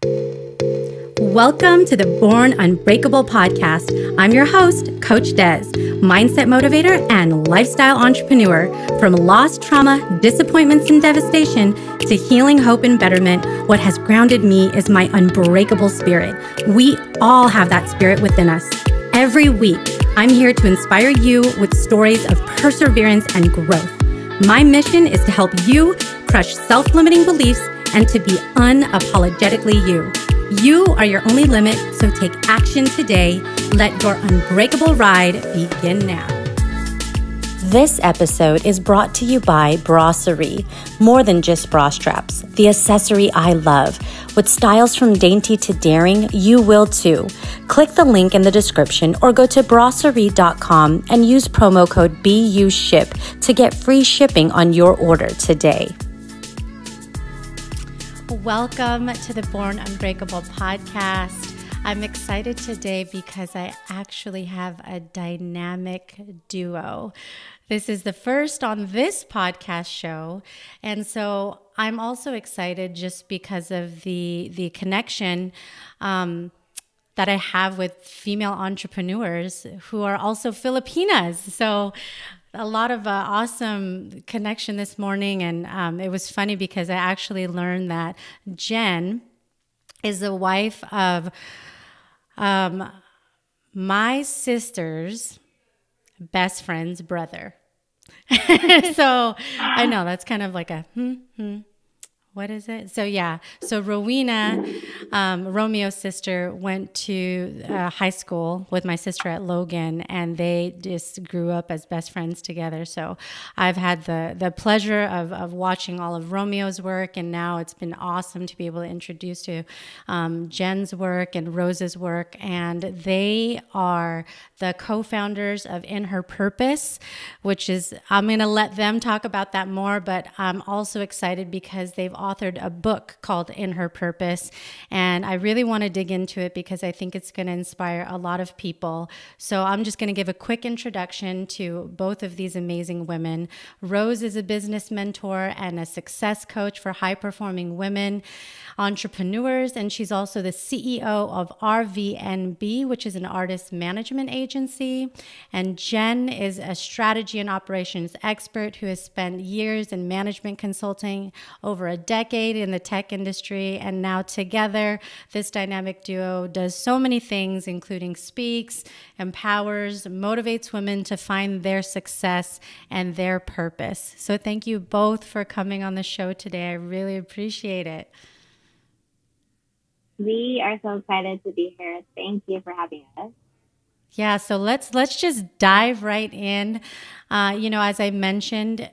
Welcome to the Born Unbreakable podcast. I'm your host, Coach Des, mindset motivator and lifestyle entrepreneur. From lost trauma, disappointments, and devastation to healing, hope, and betterment, what has grounded me is my unbreakable spirit. We all have that spirit within us. Every week, I'm here to inspire you with stories of perseverance and growth. My mission is to help you crush self-limiting beliefs and to be unapologetically you. You are your only limit, so take action today. Let your unbreakable ride begin now. This episode is brought to you by Brasserie. More than just bra straps, the accessory I love. With styles from dainty to daring, you will too. Click the link in the description or go to brasserie.com and use promo code BUSHIP to get free shipping on your order today. Welcome to the Born Unbreakable podcast. I'm excited today because I actually have a dynamic duo. This is the first on this podcast show, and so I'm also excited just because of the connection that I have with female entrepreneurs who are also Filipinas. So a lot of awesome connection this morning, and it was funny because I actually learned that Jenn is the wife of my sister's best friend's brother. So I know that's kind of like a what is it? So yeah, so Rowena, Romeo's sister, went to high school with my sister at Logan, and they just grew up as best friends together. So I've had the pleasure of watching all of Romeo's work, and now it's been awesome to be able to introduce to Jenn's work and Rose's work, and they are the co-founders of In Her Purpose, which is, I'm going to let them talk about that more, but I'm also excited because they've authored a book called In Her Purpose, and I really want to dig into it because I think it's going to inspire a lot of people. So I'm just going to give a quick introduction to both of these amazing women. Rose is a business mentor and a success coach for high-performing women entrepreneurs, and she's also the CEO of RVNB, which is an artist management agency. And Jenn is a strategy and operations expert who has spent years in management consulting, over a decade in the tech industry, and now together, this dynamic duo does so many things, including speaks, empowers, motivates women to find their success and their purpose. So thank you both for coming on the show today. I really appreciate it. We are so excited to be here. Thank you for having us. Yeah, so let's just dive right in. As I mentioned,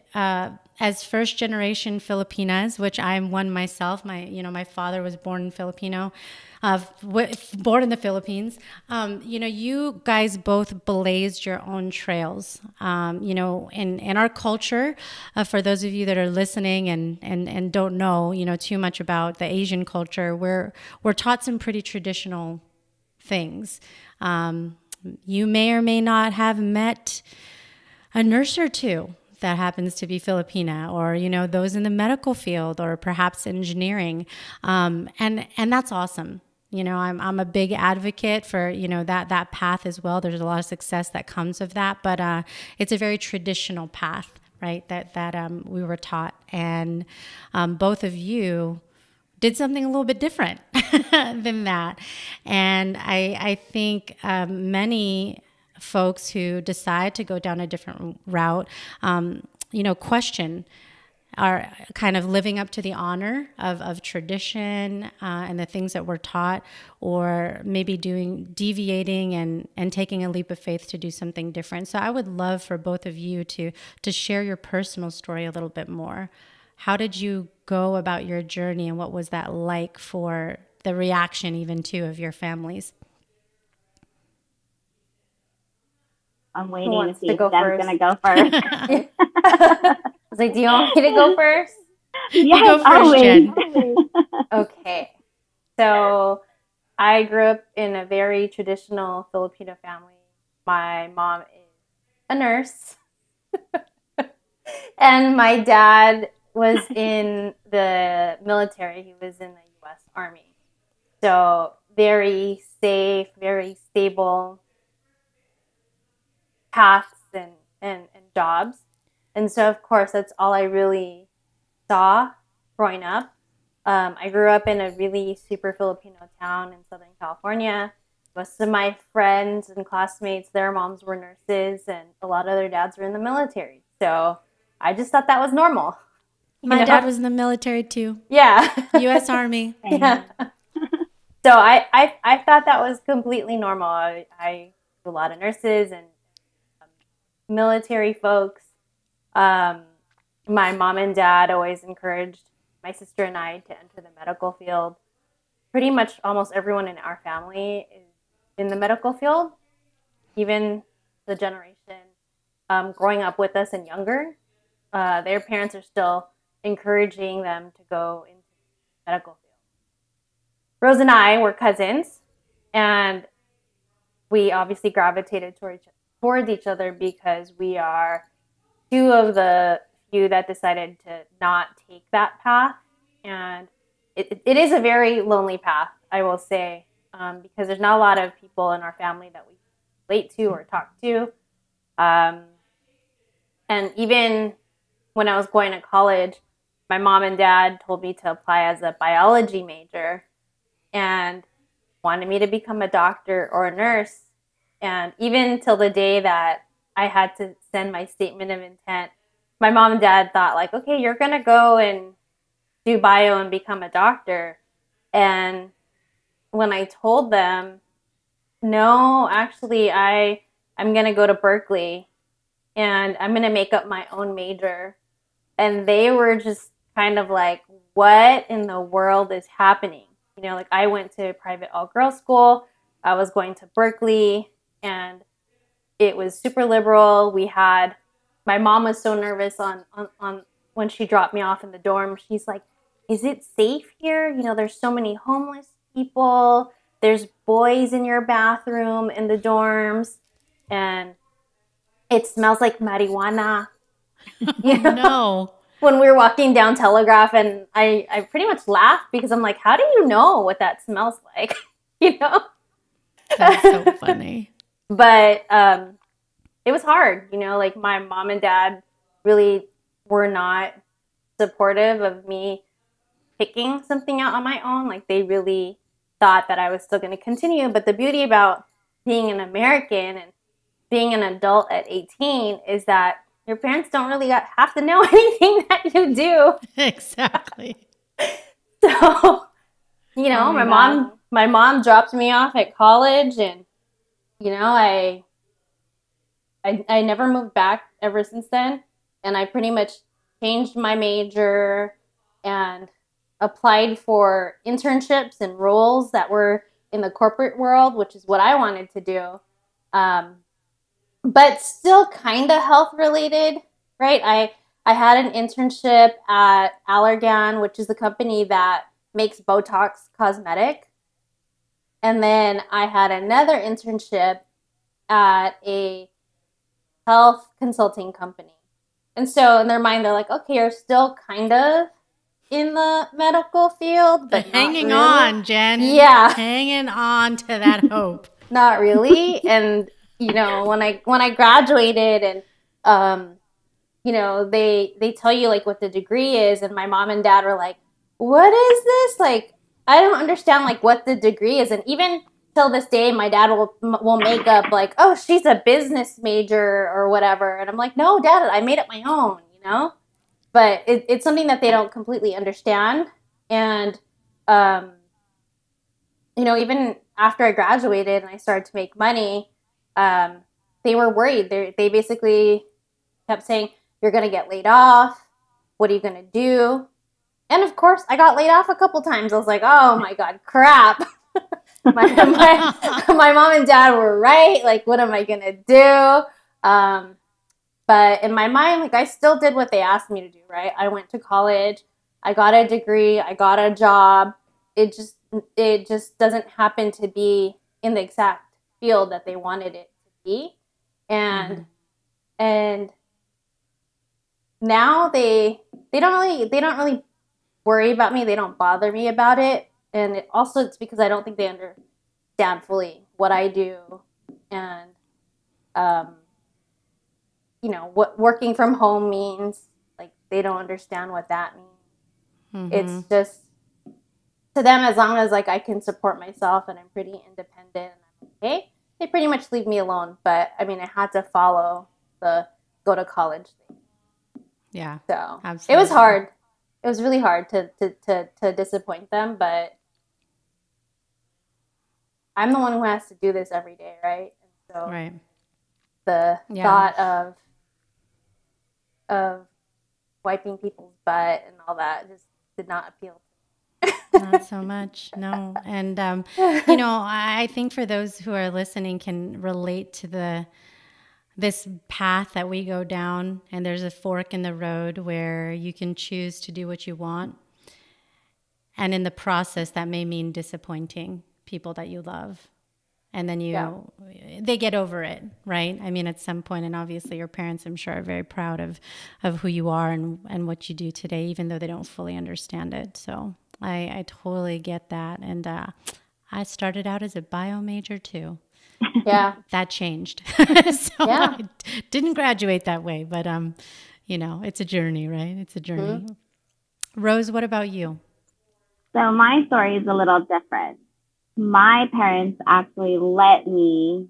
as first generation Filipinas, which I'm one myself. My father was born Filipino, born in the Philippines. You guys both blazed your own trails. In our culture, for those of you that are listening and don't know, too much about the Asian culture, we're taught some pretty traditional things. You may or may not have met a nurse or two that happens to be Filipina, or those in the medical field, or perhaps engineering, and that's awesome. I'm a big advocate for that path as well. There's a lot of success that comes of that, but it's a very traditional path, right? That we were taught, and both of you did something a little bit different than that. And I think many folks who decide to go down a different route, question, are kind of living up to the honor of tradition and the things that we're taught, or maybe deviating and taking a leap of faith to do something different. So I would love for both of you to share your personal story a little bit more. How did you go about your journey, and what was that like for the reaction even too of your families? I'm waiting to see if Jen's going to go first. I was like, do you want me to go first? Yes, you go first, Jenn. Okay. So I grew up in a very traditional Filipino family. My mom is a nurse. And my dad was in the military. He was in the U.S. Army. So very safe, very stable paths and jobs. And so, of course, that's all I really saw growing up. I grew up in a really super Filipino town in Southern California. Most of my friends and classmates, their moms were nurses, and a lot of their dads were in the military. So I just thought that was normal. My dad was in the military too. Yeah. U.S. Army. Yeah. So I thought that was completely normal. I knew a lot of nurses and military folks. My mom and dad always encouraged my sister and I to enter the medical field. Pretty much almost everyone in our family is in the medical field, even the generation growing up with us and younger. Their parents are still encouraging them to go into the medical field. Rose and I were cousins, and we obviously gravitated towards each other because we are two of the few that decided to not take that path. And it is a very lonely path, I will say, because there's not a lot of people in our family that we relate to or talk to. And even when I was going to college, my mom and dad told me to apply as a biology major and wanted me to become a doctor or a nurse. And even till the day that I had to send my statement of intent, my mom and dad thought like, okay, you're going to go and do bio and become a doctor. And when I told them, no, actually, I'm going to go to Berkeley and I'm going to make up my own major. And they were just kind of like, what in the world is happening? You know, like I went to private all-girls school. I was going to Berkeley, and it was super liberal. My mom was so nervous on when she dropped me off in the dorm. She's like, is it safe here? You know, there's so many homeless people. There's boys in your bathroom in the dorms, and it smells like marijuana. You know? No. When we were walking down Telegraph, and I pretty much laughed because I'm like, how do you know what that smells like? You know? That's so funny. But it was hard, you know, like my mom and dad really were not supportive of me picking something out on my own. Like they really thought that I was still going to continue. But the beauty about being an American and being an adult at 18 is that your parents don't really have to know anything that you do. Exactly. So, you know, my mom dropped me off at college, and you know, I never moved back ever since then. And I pretty much changed my major and applied for internships and roles that were in the corporate world, which is what I wanted to do. But still kind of health related, right? I had an internship at Allergan, which is the company that makes Botox cosmetic. And then I had another internship at a health consulting company. And so in their mind, they're like, okay, you're still kind of in the medical field, but hanging not really. On, Jen. Yeah. Hanging on to that hope. Not really. And, you know, when I graduated and, you know, they tell you like what the degree is. And my mom and dad were like, what is this? Like, I don't understand like what the degree is. And even till this day, my dad will make up like, oh, she's a business major or whatever. And I'm like, no, Dad, I made up my own, you know? But it's something that they don't completely understand. And, you know, even after I graduated and I started to make money, they were worried. They basically kept saying, you're going to get laid off. What are you going to do? And of course, I got laid off a couple times. I was like, oh my God, crap. my mom and dad were right. Like, what am I going to do? But in my mind, like, I still did what they asked me to do, right? I went to college. I got a degree. I got a job. It just doesn't happen to be in the exact field that they wanted it to be. And now they don't really worry about me. They don't bother me about it. And it's because I don't think they understand fully what I do, and what working from home means. Like, they don't understand what that means. It's just, to them, as long as like I can support myself and I'm pretty independent and I'm okay, they pretty much leave me alone. But I mean, I had to follow the go to college thing. Yeah. So absolutely. It was hard. It was really hard to disappoint them, but I'm the one who has to do this every day, right? And so right. the thought of wiping people's butt and all that just did not appeal to me. Not so much, no. And I think for those who are listening can relate to this path that we go down, and there's a fork in the road where you can choose to do what you want, and in the process that may mean disappointing people that you love, and then they get over it, right? I mean, at some point, and obviously your parents, I'm sure, are very proud of who you are and what you do today, even though they don't fully understand it. So I totally get that. And I started out as a bio major too. Yeah. That changed. I didn't graduate that way, but it's a journey, right? It's a journey. Rose, what about you? So my story is a little different. My parents actually let me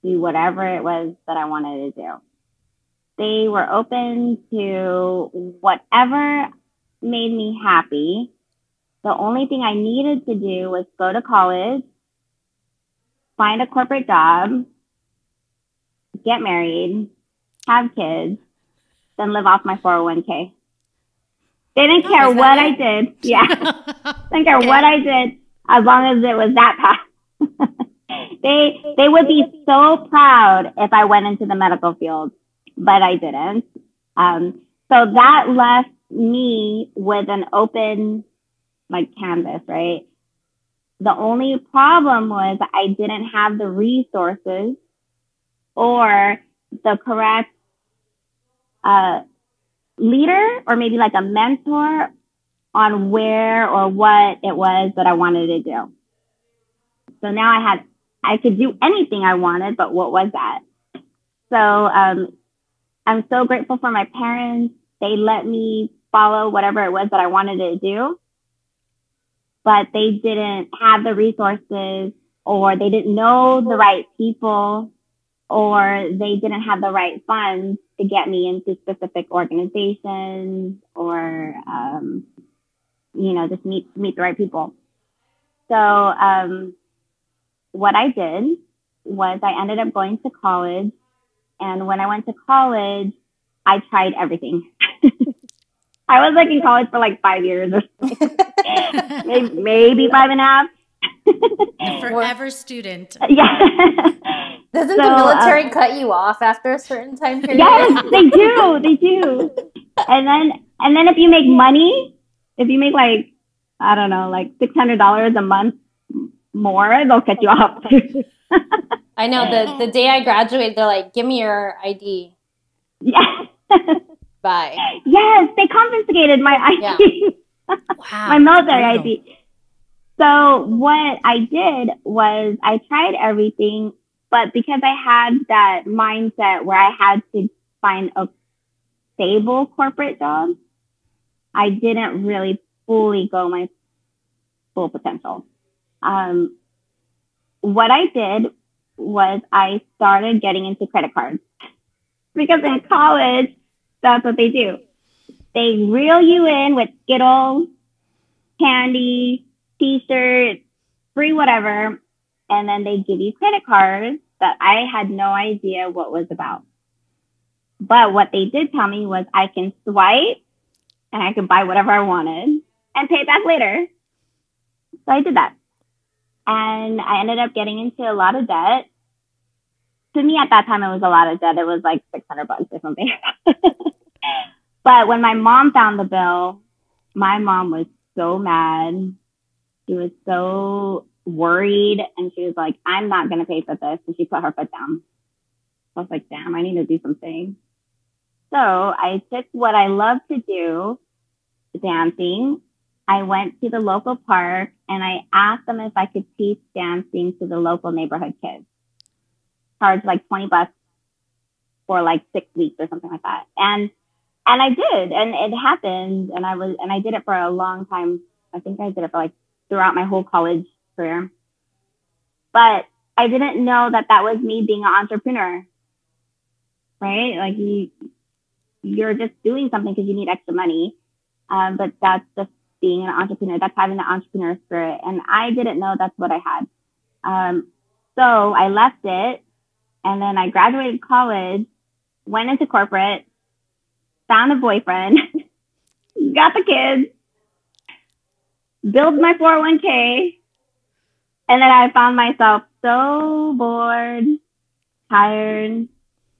do whatever it was that I wanted to do. They were open to whatever made me happy. The only thing I needed to do was go to college, find a corporate job, get married, have kids, then live off my 401k. They didn't care what I did. Yeah. Didn't care what I did, as long as it was that path. They would be so proud if I went into the medical field, but I didn't. So that left me with an open canvas, right? The only problem was I didn't have the resources or the correct leader, or maybe like a mentor on where or what it was that I wanted to do. So now I could do anything I wanted, but what was that? So I'm so grateful for my parents. They let me follow whatever it was that I wanted to do, but they didn't have the resources, or they didn't know the right people, or they didn't have the right funds to get me into specific organizations, or, just meet the right people. So what I did was I ended up going to college. And when I went to college, I tried everything. I was in college for 5 years or something. maybe 5.5. The forever student. Yeah. Doesn't the military cut you off after a certain time period? Yes, they do. They do. And then if you make money, if you make I don't know, $600 a month more, they'll cut you off. I know. The day I graduated, they're like, "Give me your ID." Yeah. Bye. Yes, they confiscated my ID. Wow. My military ID. So what I did was I tried everything, but because I had that mindset where I had to find a stable corporate job, I didn't really fully go my full potential. What I did was I started getting into credit cards, because in college, that's what they do. They reel you in with Skittles, candy, T-shirts, free whatever, and then they give you credit cards that I had no idea what was about. But what they did tell me was I can swipe and I could buy whatever I wanted and pay it back later. So I did that. And I ended up getting into a lot of debt. To me at that time, it was a lot of debt. It was $600 or something. But when my mom found the bill, my mom was so mad. She was so worried, and she was like, "I'm not going to pay for this." And she put her foot down. I was like, damn, I need to do something. So I took what I love to do, dancing, I went to the local park and I asked them if I could teach dancing to the local neighborhood kids. Charged like $20 for like 6 weeks or something like that. And I did, and it happened. And I did it for a long time. I think I did it for like throughout my whole college career. But I didn't know that was me being an entrepreneur, right? Like you're just doing something because you need extra money. But that's just being an entrepreneur. That's having the entrepreneur spirit. And I didn't know that's what I had. So I left it, and then I graduated college, went into corporate, found a boyfriend, got the kids, built my 401k, and then I found myself so bored, tired,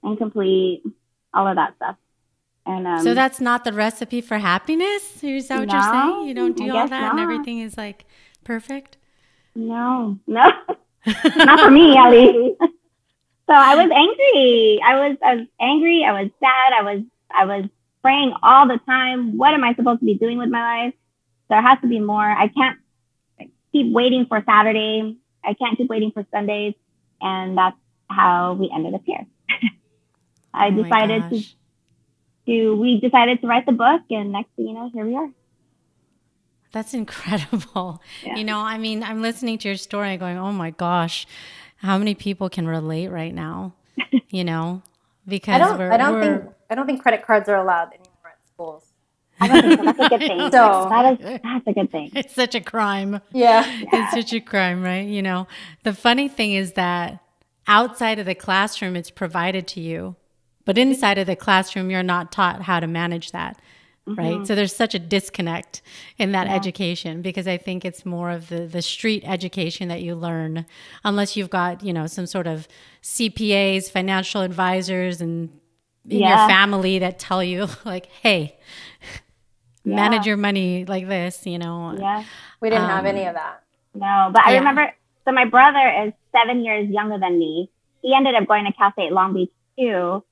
incomplete, all of that stuff. And so that's not the recipe for happiness? Is that what you're saying? You don't do all that and everything is like perfect? No, not for me, at least. So I was angry. I was angry. I was sad. I was praying all the time. What am I supposed to be doing with my life? There has to be more. I can't keep waiting for Saturday. I can't keep waiting for Sundays. And that's how we ended up here. We decided to write the book, and next thing you know, here we are. That's incredible. Yeah. You know, I mean, I'm listening to your story going, oh my gosh, how many people can relate right now? You know, because I don't think credit cards are allowed anymore at schools. I don't think so. That's a good thing. That's a good thing. It's such a crime. Yeah. It's such a crime, right? You know, the funny thing is that outside of the classroom, it's provided to you. But inside of the classroom, you're not taught how to manage that, right? So there's such a disconnect in that education, because I think it's more of the street education that you learn, unless you've got, you know, some sort of CPAs, financial advisors, and in your family that tell you like, hey, manage your money like this, you know. Yeah. We didn't have any of that. No, but I remember, so my brother is 7 years younger than me. He ended up going to Cal State Long Beach too.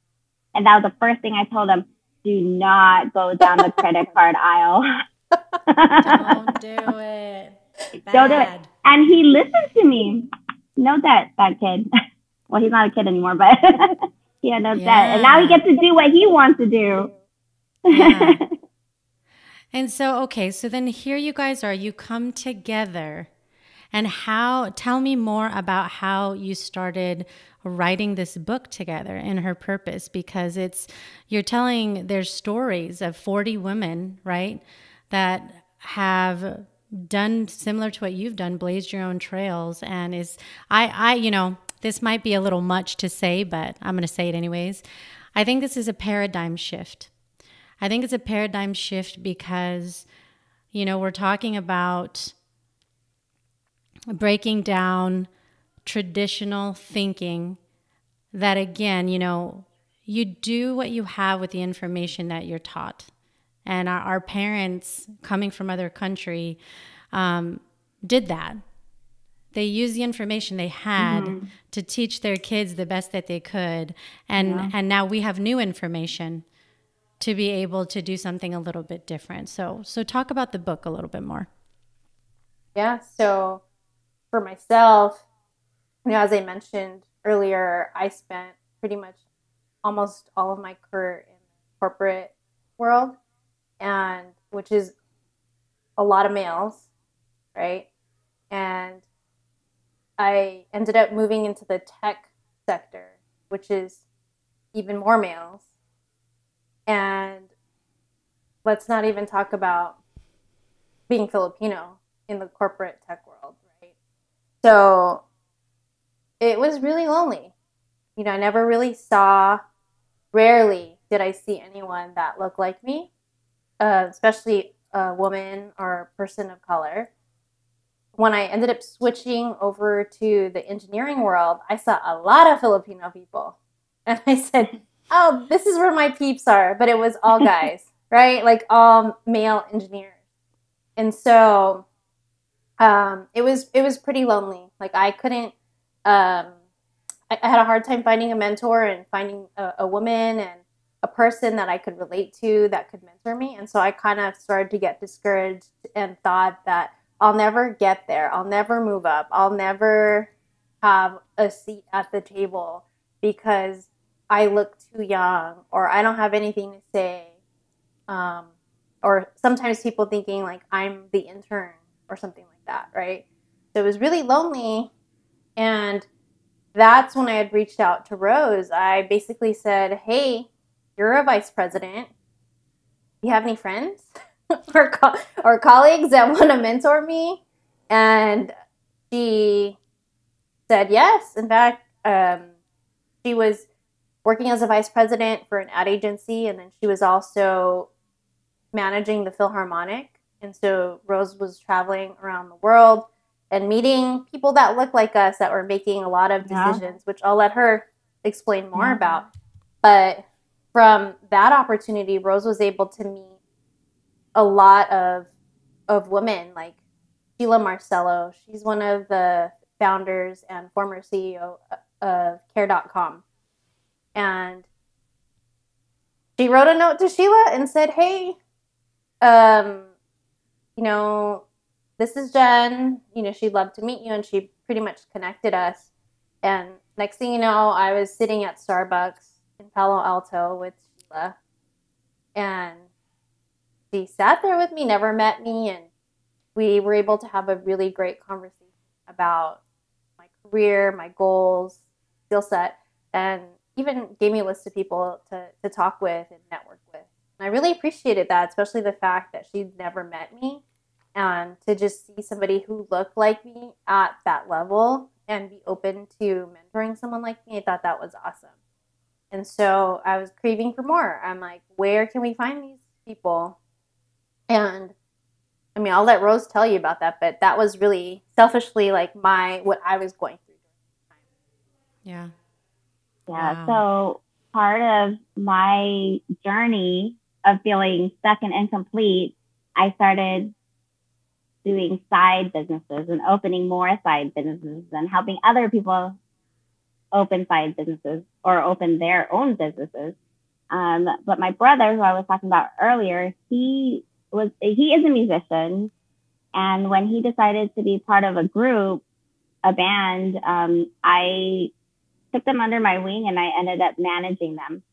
And that was the first thing I told him: do not go down the credit card aisle. Don't do it. Don't do it. And he listened to me. No debt, that kid. Well, he's not a kid anymore, but he had no debt. And now he gets to do what he wants to do. Yeah. And so, okay, so then here you guys are, you come together. And tell me more about how you started writing this book together and her purpose, because you're telling there's stories of 40 women, right, that have done similar to what you've done, blazed your own trails. And you know, this might be a little much to say, but I'm going to say it anyways. I think this is a paradigm shift. I think it's a paradigm shift because, you know, we're talking about breaking down traditional thinking that, again, you know, you do what you have with the information that you're taught. And our parents coming from other country did that. They used the information they had to teach their kids the best that they could. And now we have new information to be able to do something a little bit different. So talk about the book a little bit more. Yeah. So for myself, you know, as I mentioned earlier, I spent pretty much almost all of my career in the corporate world, and which is a lot of males, right? And I ended up moving into the tech sector, which is even more males. And let's not even talk about being Filipino in the corporate tech world, right? So it was really lonely. You know, I never really rarely did I see anyone that looked like me, especially a woman or a person of color. When I ended up switching over to the engineering world, I saw a lot of Filipino people. And I said, oh, this is where my peeps are. But it was all guys, right? Like all male engineers. And so it was pretty lonely. Like I couldn't, I had a hard time finding a mentor and finding a woman and a person that I could relate to that could mentor me. And so I kind of started to get discouraged and thought that I'll never get there. I'll never move up. I'll never have a seat at the table because I look too young or I don't have anything to say. Or sometimes people thinking like I'm the intern or something like that, right? So it was really lonely. And that's when I had reached out to Rose. I basically said, hey, you're a vice president. Do you have any friends or colleagues that want to mentor me? And she said yes. In fact, she was working as a vice president for an ad agency, and then she was also managing the Philharmonic. And so Rose was traveling around the world and meeting people that looked like us that were making a lot of decisions, which I'll let her explain more about. But from that opportunity, Rose was able to meet a lot of women like Sheila Marcello. She's one of the founders and former CEO of Care.com. And she wrote a note to Sheila and said, hey, you know, this is Jen. You know, she'd love to meet you. And she pretty much connected us. And next thing you know, I was sitting at Starbucks in Palo Alto with Sheila. And she sat there with me, never met me. And we were able to have a really great conversation about my career, my goals, skill set, and even gave me a list of people to talk with and network with. And I really appreciated that, especially the fact that she'd never met me. And to just see somebody who looked like me at that level and be open to mentoring someone like me, I thought that was awesome. And so I was craving for more. I'm like, where can we find these people? And I mean, I'll let Rose tell you about that, but that was really selfishly like what I was going through during the time. Yeah. Yeah. Wow. So part of my journey of feeling stuck and incomplete, I started doing side businesses and opening more side businesses and helping other people open side businesses or open their own businesses. But my brother, who I was talking about earlier, he is a musician. And when he decided to be part of a band, I took them under my wing and I ended up managing them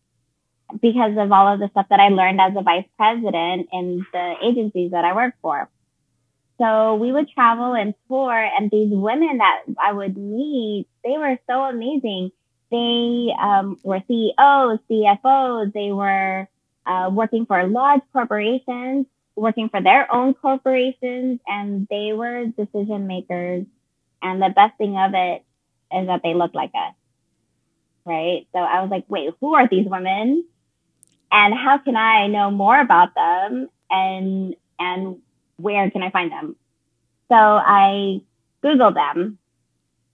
because of all of the stuff that I learned as a vice president in the agencies that I worked for. So we would travel and tour, and these women that I would meet, they were so amazing. They were CEOs, CFOs. They were working for large corporations, working for their own corporations, and they were decision makers. And the best thing of it is that they looked like us, right? So I was like, wait, who are these women? And how can I know more about them? And where can I find them? So I Googled them.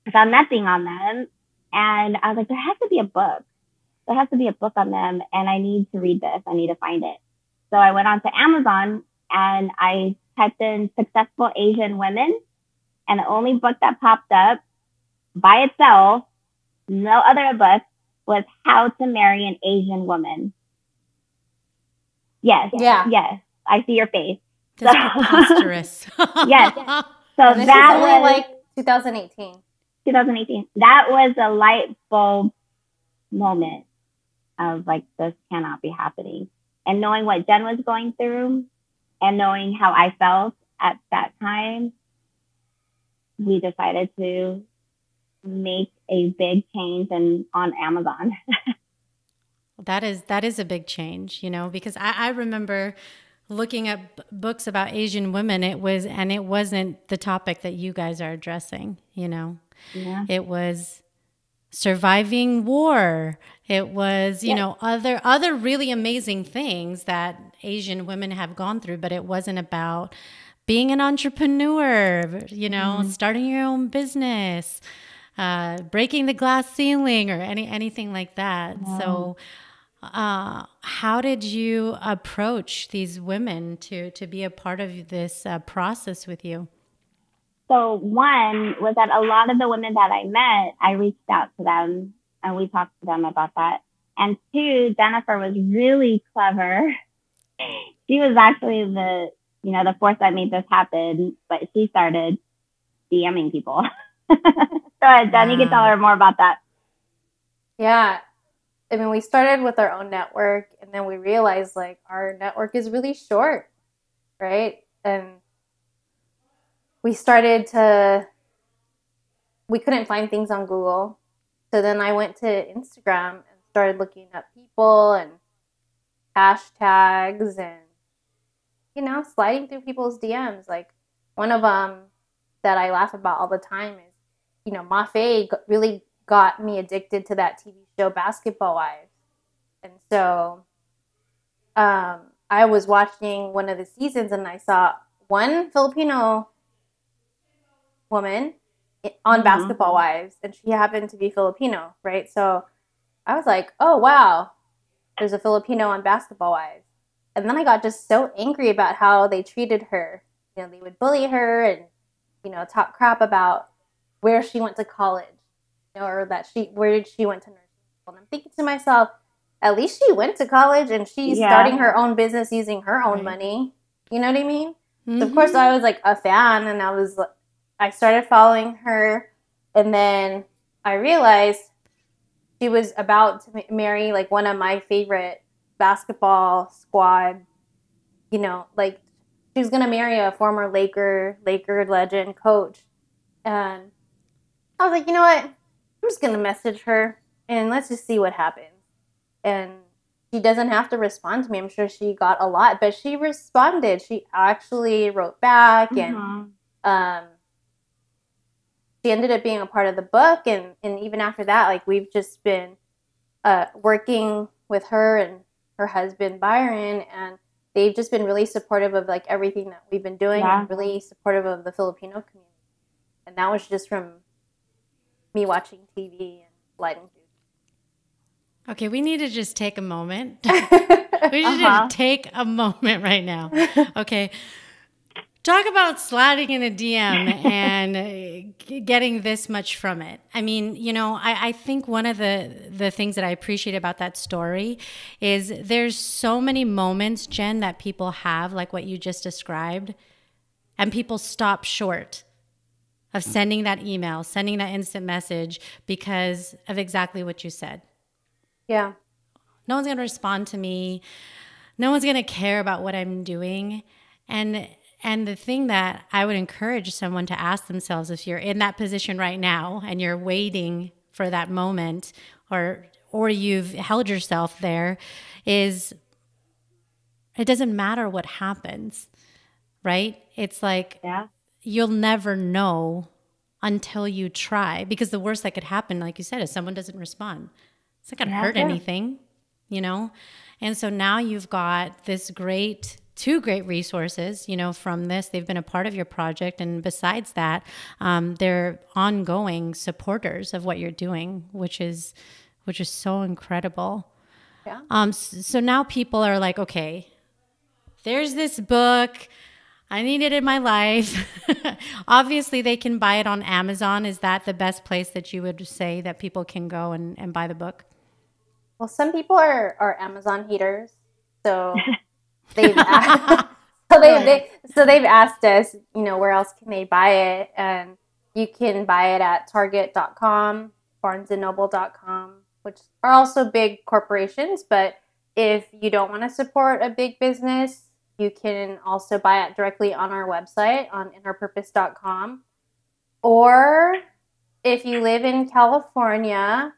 I found nothing on them. And I was like, there has to be a book. There has to be a book on them. And I need to read this. I need to find it. So I went on to Amazon and I typed in successful Asian women. And the only book that popped up by itself, no other book, was How to Marry an Asian Woman. Yes. Yeah. Yes. I see your face. That's preposterous. Yes. So and this that is only like 2018. 2018. That was a light bulb moment of like, this cannot be happening. And knowing what Jen was going through and knowing how I felt at that time, we decided to make a big change on Amazon. That is a big change, you know, because I remember looking at books about Asian women. It wasn't the topic that you guys are addressing, you know. Yeah. It was surviving war. It was, you know, other really amazing things that Asian women have gone through, but it wasn't about being an entrepreneur, you know, starting your own business, breaking the glass ceiling or anything like that. Yeah. So how did you approach these women to be a part of this process with you? So one was that a lot of the women that I met, I reached out to them and we talked to them about that. And two, Jennifer was really clever. She was actually the force that made this happen, but she started DMing people. Go ahead, Jen, you can tell her more about that. Yeah. I mean, we started with our own network, and then we realized like our network is really short, right? And we couldn't find things on Google. So then I went to Instagram and started looking up people and hashtags and, sliding through people's DMs. Like one of them that I laugh about all the time is, Mafe really got me addicted to that TV show Basketball Wives. And so I was watching one of the seasons and I saw one Filipino woman on Basketball Wives, and she happened to be Filipino, right? So I was like, oh, wow, there's a Filipino on Basketball Wives. And then I got just so angry about how they treated her. They would bully her and, talk crap about where she went to college, or where she went to nursing school. And I'm thinking to myself, at least she went to college and she's starting her own business using her own money. You know what I mean? So of course I was like a fan, and I started following her, and then I realized she was about to marry like one of my favorite basketball squad. Like she was gonna marry a former Laker legend coach, and I was like, you know what? I'm just gonna message her and let's just see what happens. And she doesn't have to respond to me. I'm sure she got a lot, but she responded. She actually wrote back, and she ended up being a part of the book. And even after that, like we've just been working with her and her husband Byron, and they've just been really supportive of like everything that we've been doing, and really supportive of the Filipino community. And that was just from me watching TV and lighting food. Okay, we need to just take a moment. We need to take a moment right now. Okay. Talk about sliding in a DM and getting this much from it. I mean, I think one of the things that I appreciate about that story is there's so many moments, Jen, that people have, like what you just described, and people stop short of sending that email, sending that instant message because of exactly what you said. Yeah. No one's going to respond to me. No one's going to care about what I'm doing. And the thing that I would encourage someone to ask themselves, if you're in that position right now and you're waiting for that moment, or you've held yourself there, is it doesn't matter what happens, right? It's like you'll never know until you try, because the worst that could happen, like you said, is someone doesn't respond. It's not going to hurt anything, And so now you've got two great resources, from this. They've been a part of your project. And besides that, they're ongoing supporters of what you're doing, which is so incredible. Yeah. So now people are like, okay, there's this book. I need it in my life. Obviously, they can buy it on Amazon. Is that the best place that you would say that people can go and buy the book? Well, some people are Amazon haters, so they've asked, they've asked us, where else can they buy it? And you can buy it at Target.com, BarnesandNoble.com, which are also big corporations. But if you don't want to support a big business, you can also buy it directly on our website on innerpurpose.com. Or if you live in California,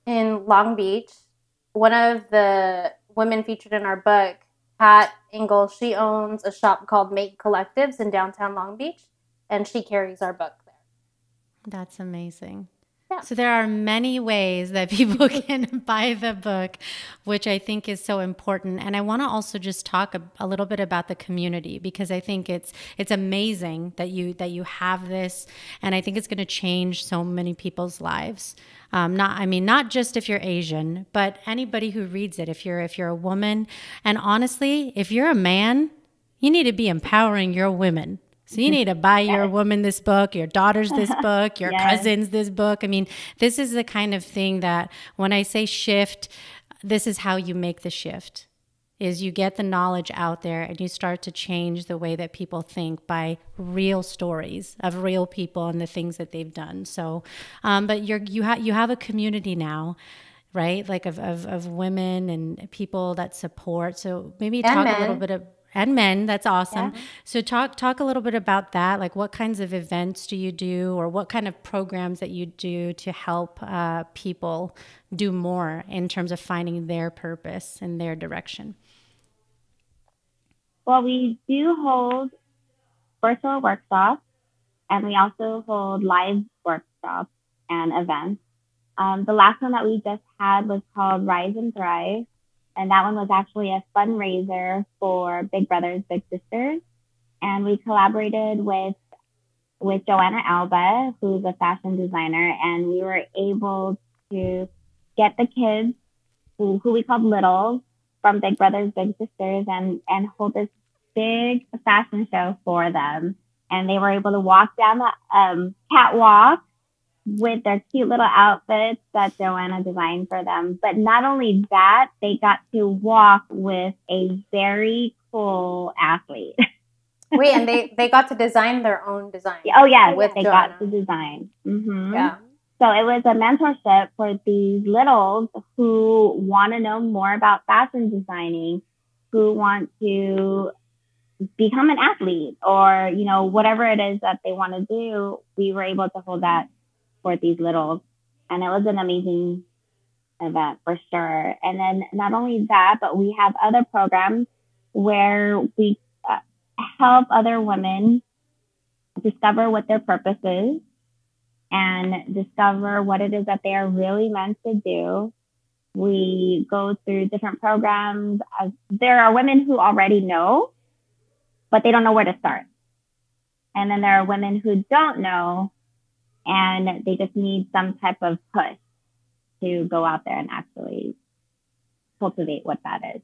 in Long Beach, one of the women featured in our book, Pat Engel, she owns a shop called Make Collectives in downtown Long Beach, and she carries our book there. That's amazing. Yeah. So there are many ways that people can buy the book, which I think is so important. And I want to also just talk a little bit about the community, because I think it's amazing that you have this, and I think it's going to change so many people's lives. Not just if you're Asian, but anybody who reads it. If you're a woman, and honestly, if you're a man, you need to be empowering your women. So you need to buy your woman this book, your daughters this book, your cousins this book. I mean, this is the kind of thing that when I say shift, this is how you make the shift. Is you get the knowledge out there and you start to change the way that people think by real stories of real people and the things that they've done. So, but you have a community now, right? Like of women and people that support. So maybe And talk men. a little bit of, and men, that's awesome. Yeah. So talk a little bit about that. Like what kinds of events do you do, or what kind of programs that you do to help people do more in terms of finding their purpose and their direction? Well, we do hold virtual workshops, and we also hold live workshops and events. The last one that we just had was called Rise and Thrive, and that one was actually a fundraiser for Big Brothers Big Sisters, and we collaborated with Joanna Alba, who's a fashion designer, and we were able to get the kids who we called Littles from Big Brothers Big Sisters and hold this big fashion show for them. And they were able to walk down the catwalk with their cute little outfits that Joanna designed for them. But not only that, they got to walk with a very cool athlete. Wait, and they got to design their own design. Oh, yeah, with they Joanna. got to design. Mm-hmm. Yeah. So it was a mentorship for these littles who want to know more about fashion designing, who want to become an athlete, or, you know, whatever it is that they want to do. We were able to hold that for these littles, and it was an amazing event for sure. And then not only that, but we have other programs where we help other women discover what their purpose is and discover what it is that they are really meant to do. We go through different programs. There are women who already know, but they don't know where to start. And then there are women who don't know, and they just need some type of push to go out there and actually cultivate what that is.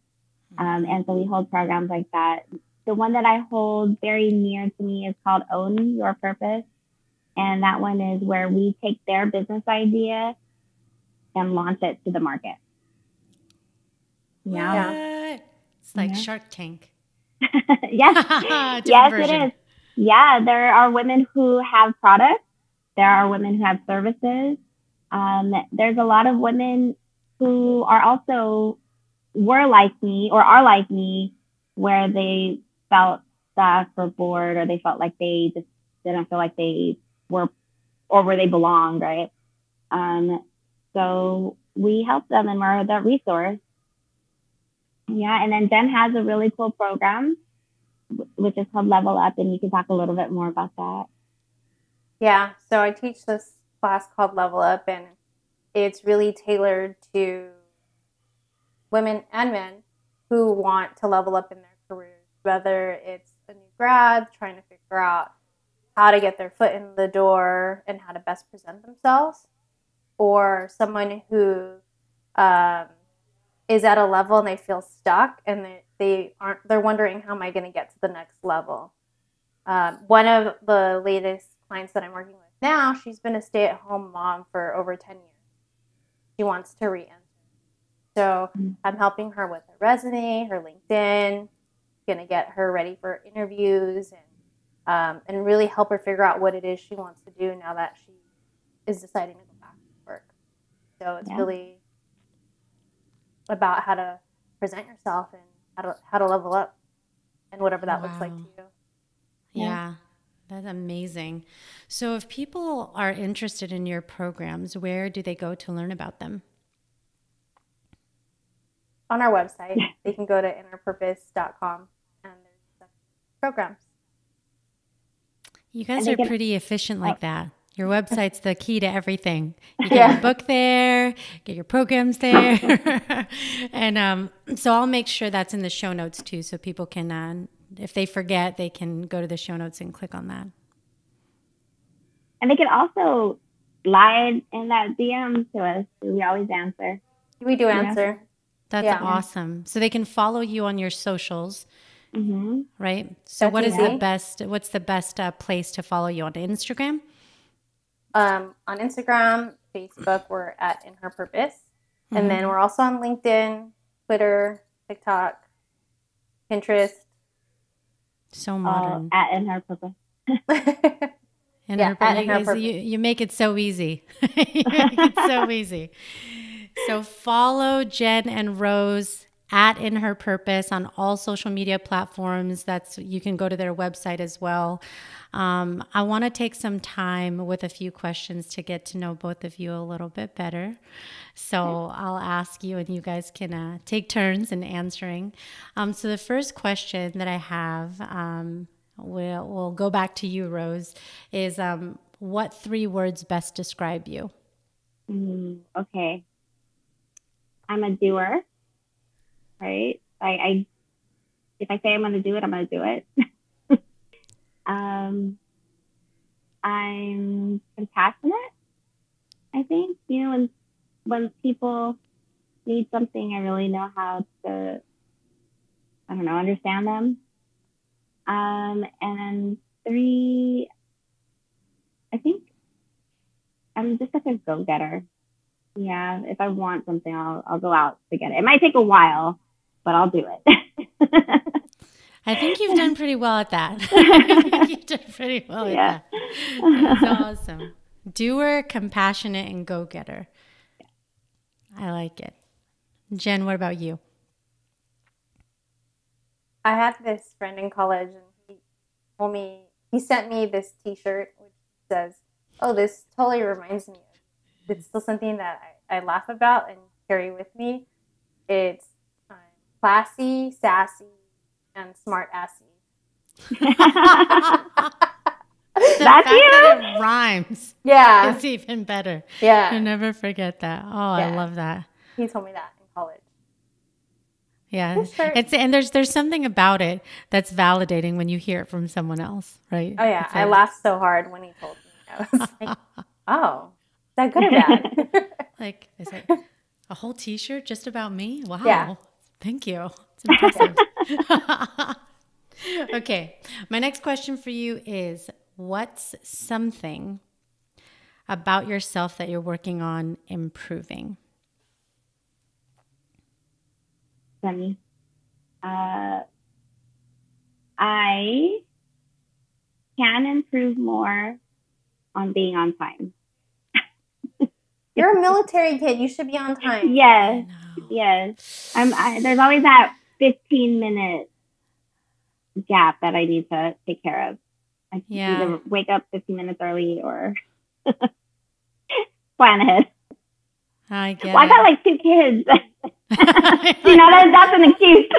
And so we hold programs like that. The one that I hold very near to me is called Own Your Purpose. And that one is where we take their business idea and launch it to the market. Yeah. It's like Shark Tank. Yes, yes, it is. Yeah, there are women who have products. There are women who have services. There's a lot of women who were like me, or are like me, where they felt stuck or bored, or they felt like they just didn't feel like they were, or where they belonged, right? So we help them, and we're the resource. Yeah, and then Jenn has a really cool program, which is called Level Up, and you can talk a little bit more about that. Yeah, so I teach this class called Level Up, and it's really tailored to women and men who want to level up in their careers, whether it's a new grad trying to figure out how to get their foot in the door and how to best present themselves, or someone who is at a level and they feel stuck and they're wondering, how am I going to get to the next level? One of the latest clients that I'm working with now, she's been a stay-at-home mom for over 10 years. She wants to re-enter. So I'm helping her with her resume, her LinkedIn, going to get her ready for interviews, and really help her figure out what it is she wants to do now that she is deciding to go back to work. So it's really about how to present yourself and how to level up, and whatever that looks like to you. Yeah, that's amazing. So if people are interested in your programs, where do they go to learn about them? On our website, they can go to innerpurpose.com, and there's programs. You guys are pretty efficient like that. Your website's the key to everything. You get your book there, get your programs there. And so I'll make sure that's in the show notes too, so people can, if they forget, they can go to the show notes and click on that. And they can also slide in that DM to us. We always answer. We do answer. That's awesome. So they can follow you on your socials, right? So what's the best place to follow you on Instagram? On Instagram, Facebook, we're at In Her Purpose. And then we're also on LinkedIn, Twitter, TikTok, Pinterest. So modern. At In Her Purpose. You make it so easy. You make it so easy. So follow Jenn and Rose at In Her Purpose on all social media platforms. You can go to their website as well. I want to take some time with a few questions to get to know both of you a little bit better. So I'll ask you and you guys can take turns in answering. So the first question that I have, we'll go back to you, Rose, is what 3 words best describe you? Okay. I'm a doer, right? If I say I'm going to do it, I'm going to do it. I'm compassionate, I think. When people need something, I really know how to, understand them. And 3, I think I'm just like a go-getter. Yeah, if I want something, I'll go out to get it. It might take a while, but I'll do it. I think you've done pretty well at that. I think you've done pretty well at that. That's awesome. Doer, compassionate, and go-getter. I like it. Jenn, what about you? I had this friend in college, and he sent me this T-shirt which says, "Oh, this totally reminds me of." It's still something that I laugh about and carry with me. It's classy, sassy, and smart assy. That's you? That it rhymes. Yeah. It's even better. Yeah. You'll never forget that. Oh, yeah. I love that. He told me that in college. Yeah. And there's something about it that's validating when you hear it from someone else, right? Oh, yeah. I laughed so hard when he told me. I was like, oh, is that good or bad? Like, is it a whole T-shirt just about me? Wow. Yeah. Thank you. It's impressive. Okay. My next question for you is, what's something about yourself that you're working on improving? Sunny. I can improve more on being on time. You're a military kid. You should be on time. Yes. There's always that 15-minute gap that I need to take care of. I either wake up 15 minutes early or plan ahead. I get it. I got like 2 kids. That's an excuse.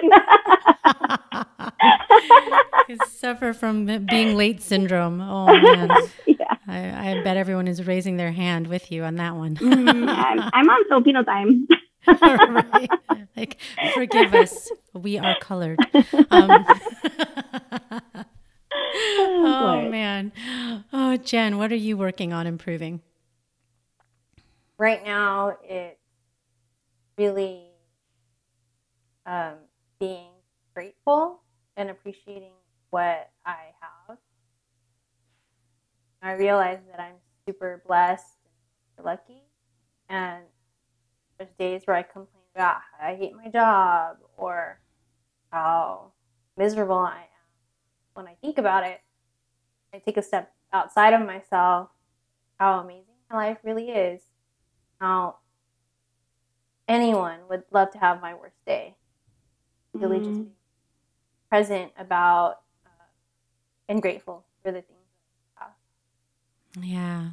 You suffer from being late syndrome. Oh, man. Yeah. I bet everyone is raising their hand with you on that one. I'm on Filipino time. Right. Like, forgive us. We are colored. Oh, man. Oh, Jenn, what are you working on improving? Right now, it's really being grateful and appreciating what I have. I realize that I'm super blessed and lucky, and there's days where I complain about how I hate my job or how miserable I am. When I think about it, I take a step outside of myself, how amazing my life really is, how anyone would love to have my worst day. Really just being present about and grateful for the things that I have. Yeah.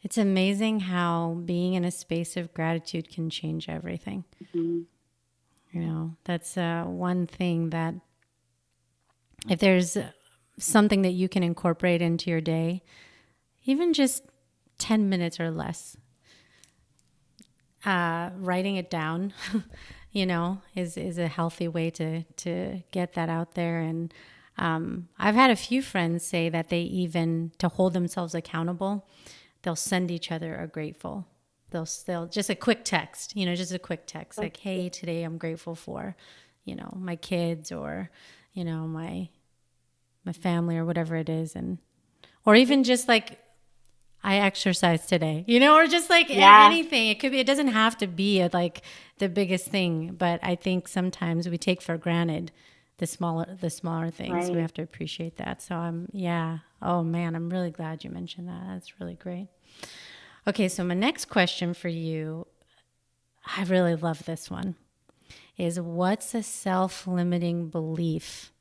It's amazing how being in a space of gratitude can change everything. Mm-hmm. That's one thing that if there's something that you can incorporate into your day, even just 10 minutes or less, writing it down, is a healthy way to get that out there. And I've had a few friends say that they even, to hold themselves accountable, they'll send each other a grateful. They'll just a quick text, like, hey, today I'm grateful for, my kids or, my family or whatever it is. Or even just like, I exercised today, or just like anything. It doesn't have to be like the biggest thing, but I think sometimes we take for granted the smaller things. Right. We have to appreciate that. So oh man, I'm really glad you mentioned that. That's really great. Okay. So my next question for you, I really love this one, is what's a self-limiting belief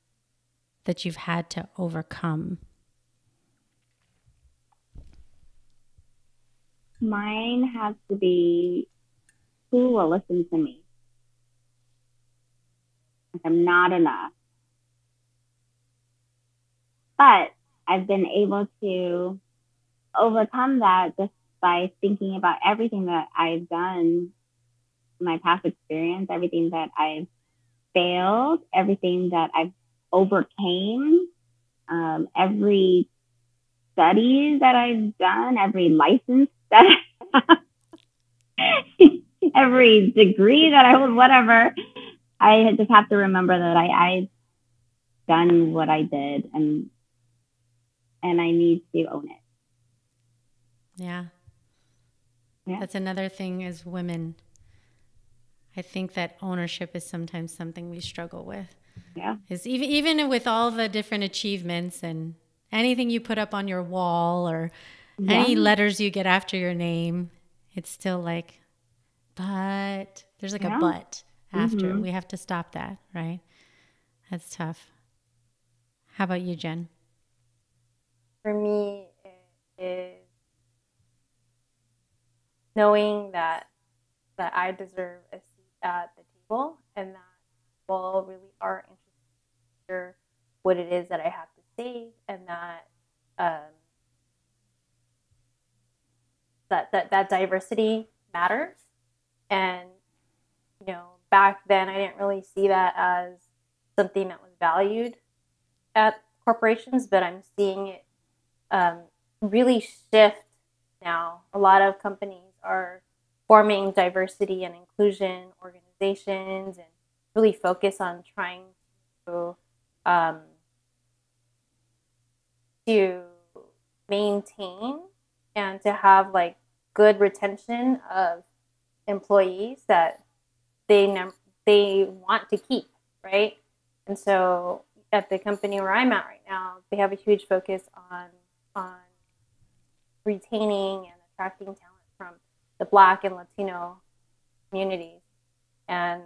that you've had to overcome? Mine has to be, who will listen to me? Like, I'm not enough. But I've been able to overcome that just by thinking about everything that I've done, my past experience, everything that I've failed, everything that I've overcame, every study that I've done, every license that I have, every degree that I hold, whatever. I just have to remember that I've done what I did, and I need to own it. Yeah. That's another thing as women. I think that ownership is sometimes something we struggle with. Yeah. Is even with all the different achievements and anything you put up on your wall or any letters you get after your name, it's still like, but there's like a but after. Mm-hmm. We have to stop that, right? That's tough. How about you, Jenn? For me, it is knowing that I deserve a seat at the table, and that people really are interested to hear what it is that I have to say, and that diversity matters. And back then I didn't really see that as something that was valued at corporations, but I'm seeing it really shift now. A lot of companies are forming diversity and inclusion organizations and really focus on trying to maintain and to have like good retention of employees that they want to keep, right? And so at the company where I'm at right now, they have a huge focus on retaining and attracting talent from the Black and Latino communities, and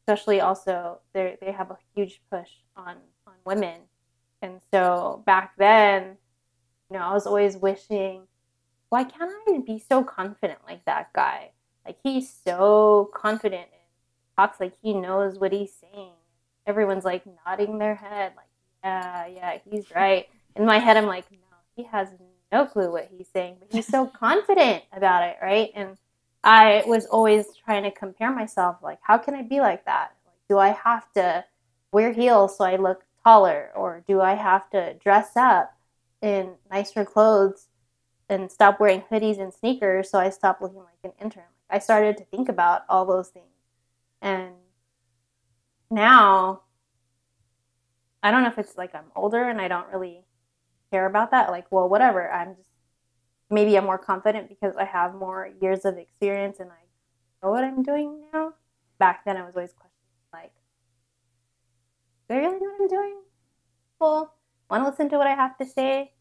especially also they have a huge push on women. And so back then, I was always wishing, why can't I be so confident like that guy? Like, he's so confident and talks like he knows what he's saying. Everyone's like nodding their head, like, yeah, he's right. In my head, I'm like, no, he has no clue what he's saying, but he's so confident about it, right? And I was always trying to compare myself, like, how can I be like that? Like, do I have to wear heels so I look taller, or do I have to dress up in nicer clothes and stop wearing hoodies and sneakers so I stop looking like an intern? I started to think about all those things. And now, I don't know if it's like I'm older and I don't really care about that. Like, well, whatever. Maybe I'm more confident because I have more years of experience and I know what I'm doing now. Back then, I was always questioning, like, do I really know what I'm doing? Well, want to listen to what I have to say?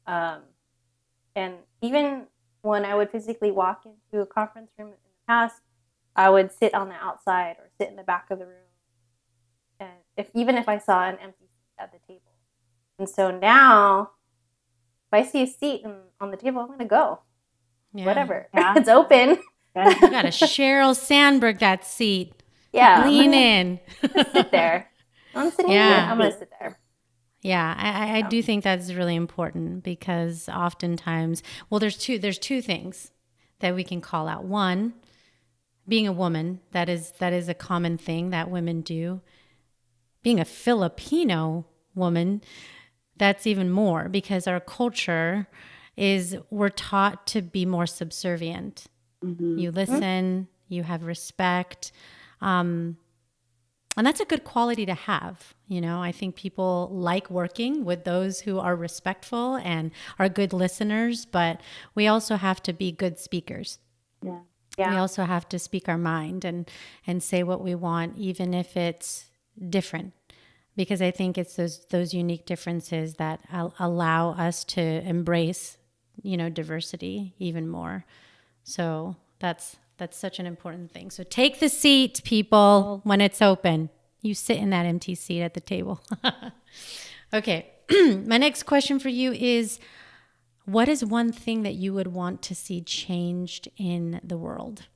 And even when I would physically walk into a conference room in the past, I would sit on the outside or sit in the back of the room. And even if I saw an empty seat at the table. And so now, if I see a seat on the table, I'm going to go. Yeah. Whatever. Yeah. It's open. You got to Sheryl Sandberg that seat. Yeah. Lean in. Just sit there. I'm sitting here. I'm going to sit there. Yeah, I do think that's really important because oftentimes, well, there's two things that we can call out. One, being a woman, that is a common thing that women do. Being a Filipino woman, that's even more because our culture we're taught to be more subservient. Mm-hmm. You listen, you have respect. And that's a good quality to have. I think people like working with those who are respectful and are good listeners, but we also have to be good speakers. Yeah. We also have to speak our mind and say what we want, even if it's different. Because I think it's those unique differences that allow us to embrace, diversity even more. So that's such an important thing. So take the seat, people, when it's open. You sit in that empty seat at the table. Okay. My next question for you is, what is one thing that you would want to see changed in the world?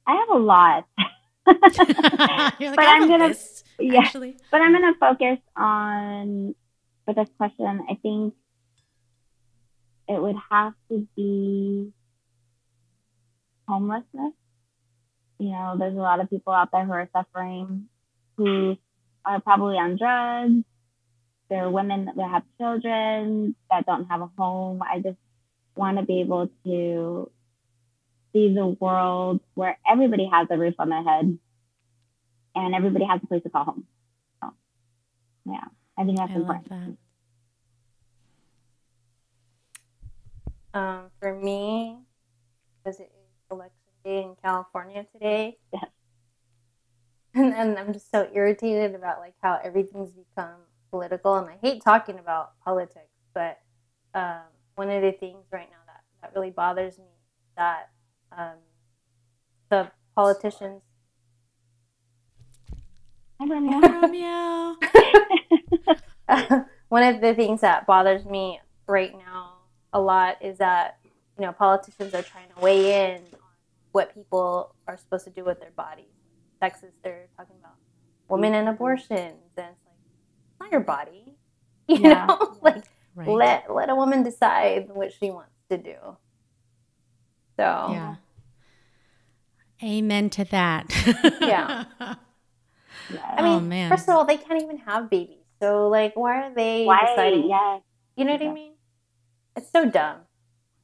I have a lot. You're like, but I have I'm a gonna list, actually. But I'm gonna focus on, for this question, I think it would have to be homelessness. There's a lot of people out there who are suffering, who are probably on drugs. There are women that have children that don't have a home. I just want to be able to see the world where everybody has a roof on their head and everybody has a place to call home. So, yeah, I think that's important. Love that. For me, because it is election day in California today, yes. and I'm just so irritated about like how everything's become political, and I hate talking about politics, but one of the things right now that really bothers me is that the politicians. Hi, Romeo. One of the things that bothers me right now a lot is that politicians are trying to weigh in on what people are supposed to do with their bodies. Texas, they're talking about women and abortions, and it's like, it's not your body, you know. Like, right. let a woman decide what she wants to do. So yeah, amen to that. Yeah. I mean, man. First of all, they can't even have babies. So, like, why are they deciding? Yeah. You know what I mean? It's so dumb.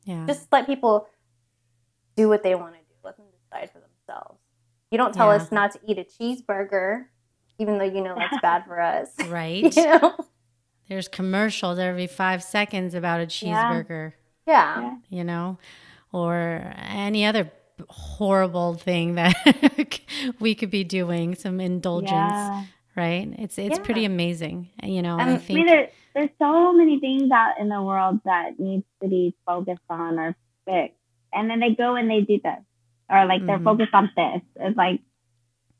Yeah. Just let people do what they want to do. Let them decide for themselves. You don't tell us not to eat a cheeseburger, even though you know that's bad for us. Right. You know? There's commercials every 5 seconds about a cheeseburger. Yeah. You know? Or any other horrible thing that we could be doing, some indulgence, right? It's pretty amazing, you know. I think there's so many things out in the world that needs to be focused on or fixed, and then they go and they do this, or like they're focused on this. It's like,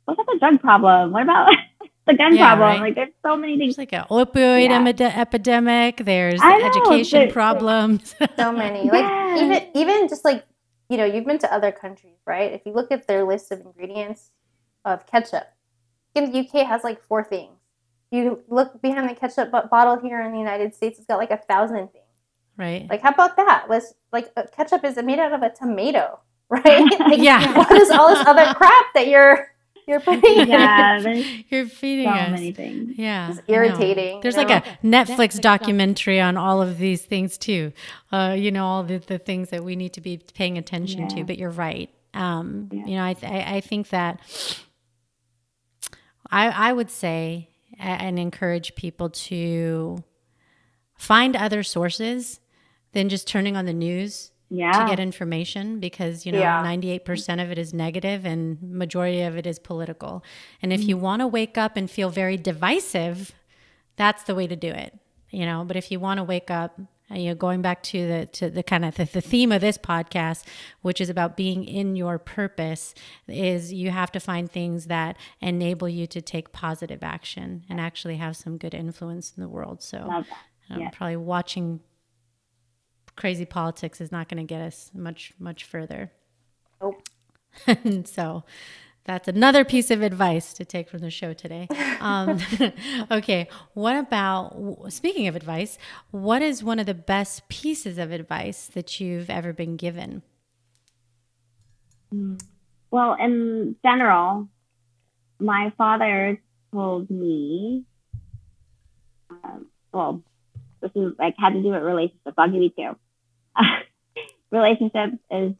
what about the drug problem? What about the gun problem? Right? Like, there's so many things. There's like an opioid epidemic. There's education problems. So many. Like even just like, you know, you've been to other countries, right? If you look at their list of ingredients of ketchup, in the UK has like 4 things. You look behind the ketchup bottle here in the United States, it's got like 1,000 things. Right. Like, how about that? Let's ketchup is made out of a tomato, right? Like, what is all this other crap that you're putting? You're feeding us so many things. Yeah, it's irritating. There's like a Netflix documentary on all of these things too. You know, all the things that we need to be paying attention to. But you're right. You know, I think that I would say and encourage people to find other sources than just turning on the news to get information, because, you know, 98% of it is negative and majority of it is political. And if you want to wake up and feel very divisive, that's the way to do it, you know. But if you want to wake up, you know, going back to the kind of the theme of this podcast, which is about being in your purpose, is you have to find things that enable you to take positive action and actually have some good influence in the world. So probably watching crazy politics is not going to get us much further. Nope. So that's another piece of advice to take from the show today. Okay, what about, speaking of advice, what is one of the best pieces of advice that you've ever been given? Well, in general, my father told me, this is like had to do with relationships. I'll give you 2. Relationship is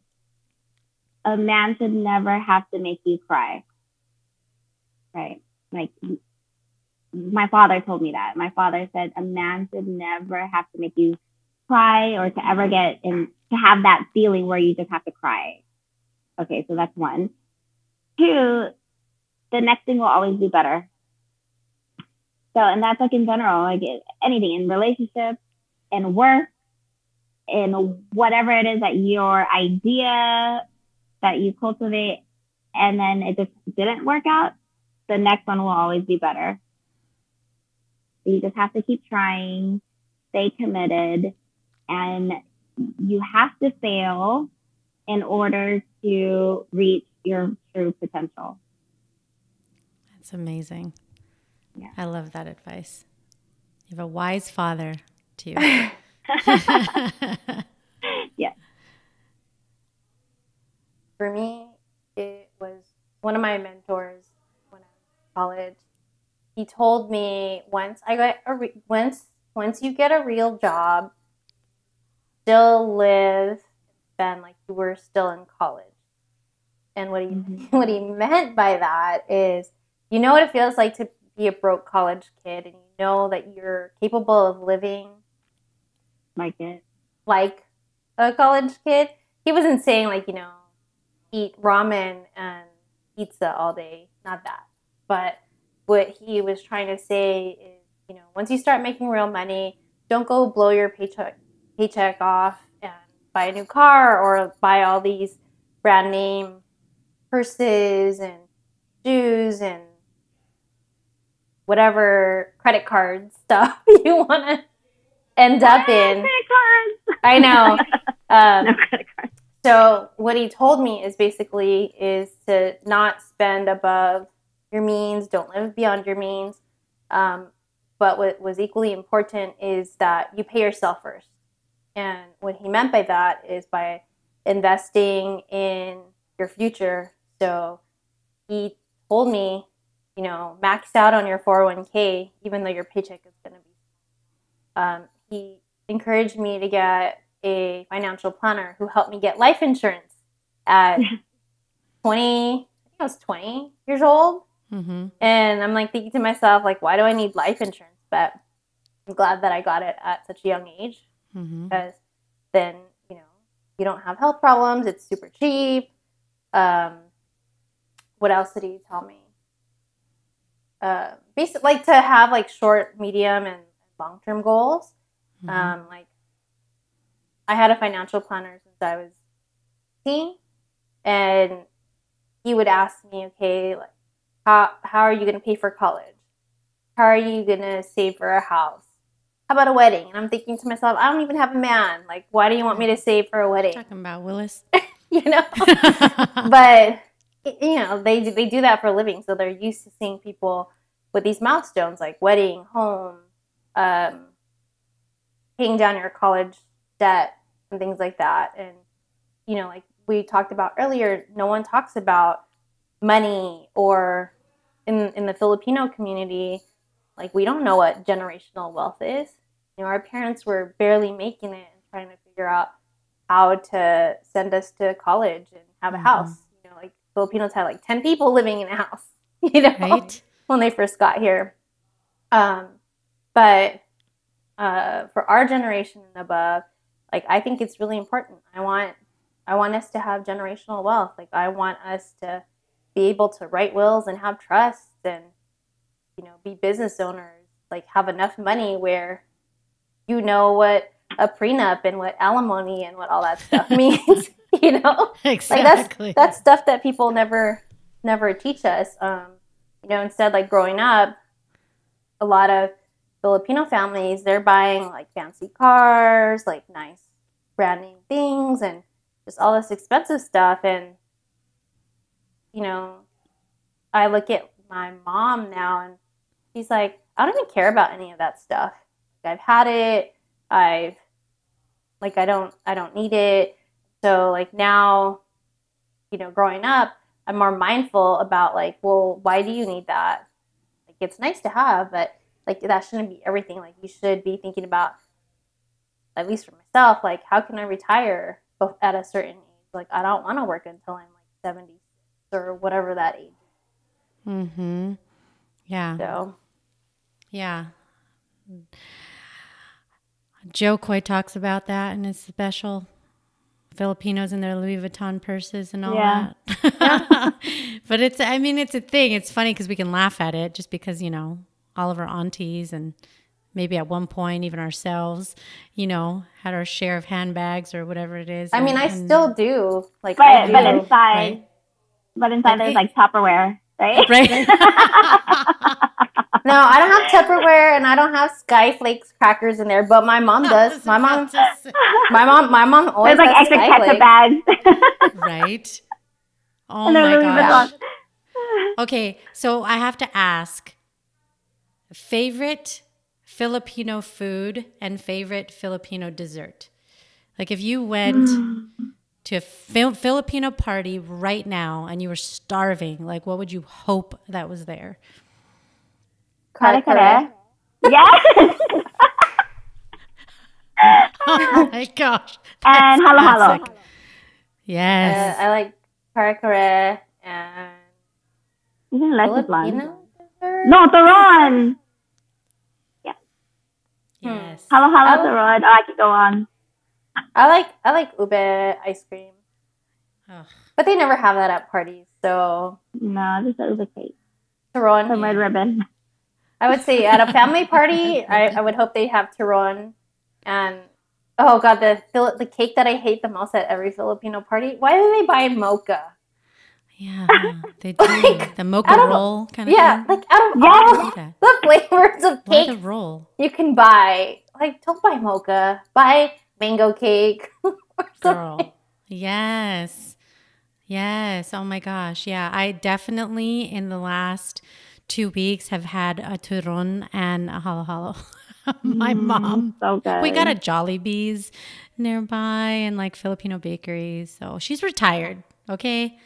a man should never have to make you cry. Right? Like, my father told me that. My father said a man should never have to make you cry or to ever get in, to have that feeling where you just have to cry. Okay, so that's one. Two, the next thing will always be better. So, and that's like in general, like anything in relationships, in work, in whatever it is that your idea that you cultivate, and then it just didn't work out, the next one will always be better. You just have to keep trying, stay committed, and you have to fail in order to reach your true potential. That's amazing. Yeah. I love that advice. You have a wise father too. Yeah. For me, it was one of my mentors when I was in college. He told me once you get a real job, still live, spend like you were still in college. And what he meant by that is, you know what it feels like to be a broke college kid, and you know that you're capable of living like a college kid. He wasn't saying like, you know, eat ramen and pizza all day, not that. But what he was trying to say is, you know, once you start making real money, don't go blow your paycheck off and buy a new car or buy all these brand name purses and shoes and whatever credit card stuff you want to end up in. Credit cards. I know. No credit cards. So what he told me is basically is to not spend above your means, don't live beyond your means. But what was equally important is that you pay yourself first. And what he meant by that is by investing in your future. So he told me, you know, max out on your 401k, even though your paycheck is going to be. He encouraged me to get a financial planner who helped me get life insurance at 20, I think I was 20 years old. Mm-hmm. And I'm like thinking to myself, like, why do I need life insurance? But I'm glad that I got it at such a young age, because then, you know, you don't have health problems. It's super cheap. What else did he tell me? Basically, like to have like short, medium, and long-term goals. Like I had a financial planner since I was 16, and he would ask me, okay, like how are you going to pay for college? How are you going to save for a house? How about a wedding? And I'm thinking to myself, I don't even have a man. Like, why do you want me to save for a wedding? Talking about Willis. You know, but you know, they do that for a living. So they're used to seeing people with these milestones like wedding, home, paying down your college debt and things like that. And, you know, like we talked about earlier, no one talks about money, or in the Filipino community, like we don't know what generational wealth is. You know, our parents were barely making it and trying to figure out how to send us to college and have a house. You know, like Filipinos had like 10 people living in a house, you know, right, when they first got here. But for our generation and above, like I think it's really important. I want us to have generational wealth. Like I want us to be able to write wills and have trusts and, you know, be business owners, like have enough money where you know what a prenup and what alimony and what all that stuff means, you know? Exactly. Like that's stuff that people never teach us. You know, instead, like growing up, a lot of Filipino families, they're buying like fancy cars, like nice brand name things, and just all this expensive stuff. And, you know, I look at my mom now and she's like, I don't even care about any of that stuff. Like, I've had it. I don't need it. So like now, you know, growing up, I'm more mindful about like, well, why do you need that? Like it's nice to have, but like that shouldn't be everything. Like you should be thinking about, at least for myself, like how can I retire at a certain age? like, I don't want to work until I'm like 76 or whatever that age is. Mm-hmm. Yeah. So, yeah. Joe Coy talks about that in his special, Filipinos and their Louis Vuitton purses and all that. But it's a thing. It's funny because we can laugh at it just because, all of our aunties and maybe at one point even ourselves, had our share of handbags or whatever it is. I mean, I still do. Like, but inside, right? there's like Tupperware, right? Right. No, I don't have Tupperware and I don't have Skyflakes crackers in there, but my mom does. My mom always There's like has extra Skyflakes. ketchup bags. Right. Oh my gosh. Okay, so I have to ask, favorite Filipino food and favorite Filipino dessert? Like if you went to a Filipino party right now and you were starving, like what would you hope that was there? Kare-kare. Yes. Oh my gosh. And halo-halo. Yes. I like kare-kare and Isn't less bland? Filipino dessert? No, turon. Yes. Halo-halo turon. Oh, I could go on. I like ube ice cream. Oh. But they never have that at parties, so No, just a ube cake. turon. Some red ribbon. I would say at a family party, I would hope they have turon. And oh god, the cake that I hate the most at every Filipino party. Why do they buy mocha? Yeah, they do. The mocha roll kind of thing. Like out of all the flavors of Why cake the roll? you can buy, like don't buy mocha, buy mango cake or something. Girl. Yes. Oh my gosh. Yeah, I definitely in the last 2 weeks have had a turon and a halo-halo. My mom. So good. We got a Jollibee's nearby and like Filipino bakeries. So she's retired. Okay.